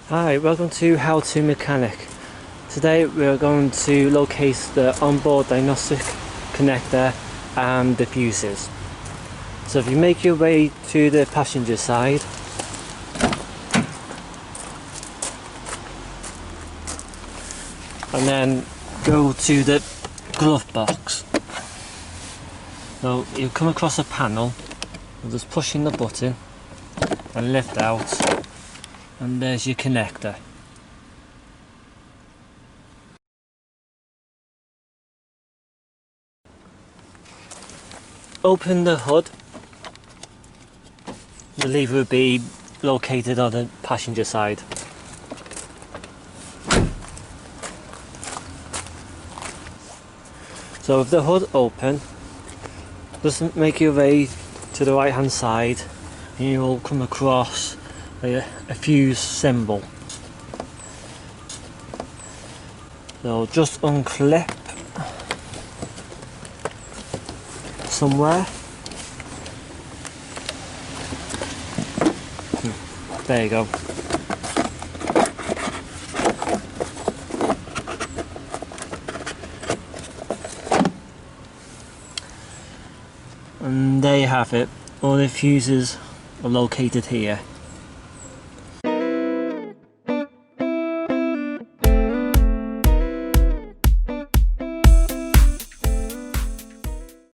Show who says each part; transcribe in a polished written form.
Speaker 1: Hi, welcome to How To Mechanic. Today we're going to locate the onboard diagnostic connector and the fuses. So if you make your way to the passenger side, and then go to the glove box. So you'll come across a panel, you'll just push in the button and lift out, and there's your connector. Open the hood. The lever will be located on the passenger side. So with the hood open, just make your way to the right hand side and you will come across a fuse symbol. So just unclip somewhere. There you go. And there you have it. All the fuses are located here.